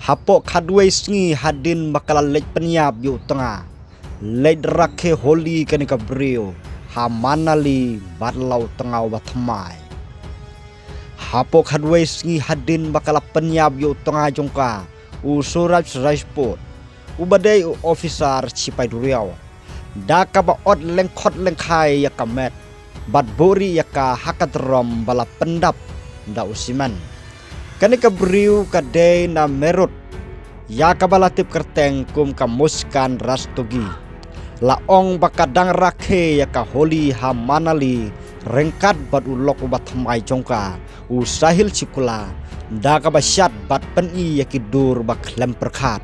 Hapok kadwe sngi hadin bakal lej penyap yu tengah. Lej rakhe holi kanika brio. Hamanali badlau tengah watmai. Hapok kadwe sngi hadin bakal penyap yu tengah jongka. Usuraj raispot. Ubadai officer cipai duriau. Daka ba od lengkot lengkai yakamet. Bad bori yaka hakadrom bala pendap da usiman. Kanika beriu kadai na merut. Ya kabalatip kerteng kum kamuskan rastogi. Laong bakadang rakhe ya kaholi hamanali. Rengkat bad ulok ubat hamai jongka. Usahil cikula. Da kabasyat bad peni ya kidur bak lemperkat.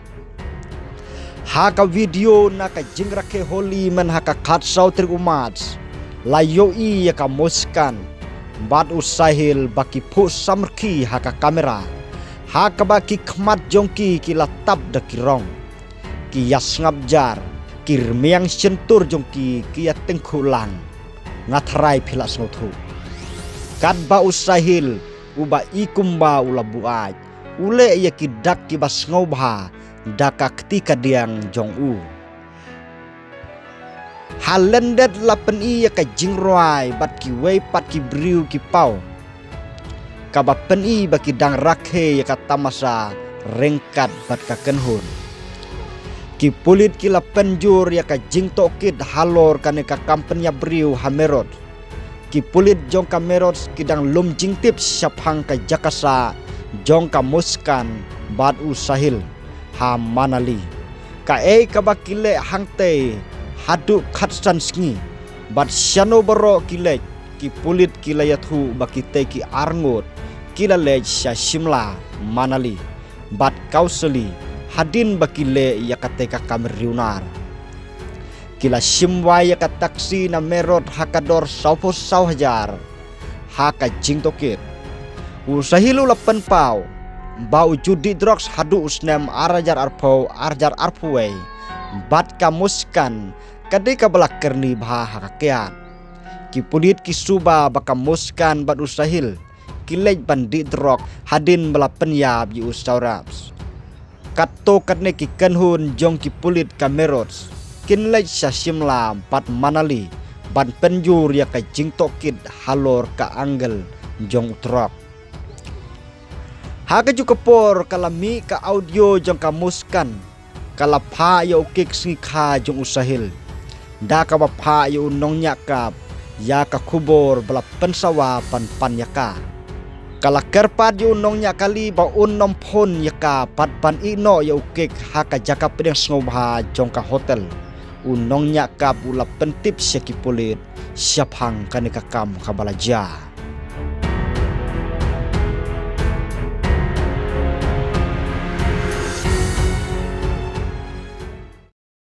Haka video na ka jing rakhe holi men haka katsau trik umats. Layoi ya kamuskan. Bad usahil baki pus samrki haka kamera. Haka baki khmat jongki kila tab da kirong. Ki yas ngabjar. Kirmiang sentur jongki ki tengkulang. Ngatrai pilas ngotu. Kadba usahil uba ikumba ula buaj. Ule ya kidak ki bas ngobha. Daka ketika diang jong u. Halendet lapen iya ka jingruai bat ki wei pat ki briu ki pau. Kaba pen i baki dang rakhe ya ka tamasa rengkat bat ka kenhun. Ki pulit ki lapen jur ya ka jing tokid halor kane ka kampenya briu hamerot. Ki pulit jong ka merot ki dang lum jing tip syapang ka jakasa jong ka muskan bat usahil hamanali. Ka kabakile hangte hadu khatsan sngi bat syano baro kilej ki pulit kilayathu bakite ki arngot kilalej sya shimla manali bat kausali hadin bakile yakate ka kamriunar kila shimwa yakat taksi na merot hakador saupos sauhajar haka jingtokit usahilu lapan pau bau judi drugs hadu usnem arajar arpuwe bat kamuskan kadai kabalak kerni bah hakakiat. Ki pulit ki suba bakamuskan bat usahil. Kilej bandit drog hadin bala penyab yi ustauraps. Kato kadne ki kenhun jong ki pulit kamerots. Kinlej syashimla bat manali. Ban penjur ya ka jingtokid halor ka anggel jong utrok. Haka jukapor kalami ka audio jong kamuskan. Kalapa ya ukik singka jong usahil. Daka bapa yu nong nyakap ya ka kubor bala pensawa pan yaka. Kala kerpat yu nong nyakali ba unom pon yaka pan ino ya ukik haka jakap pedang ngobha jong ka hotel. Unong nyakap ula pentip syaki pulit syapang kanika kam kabalaja.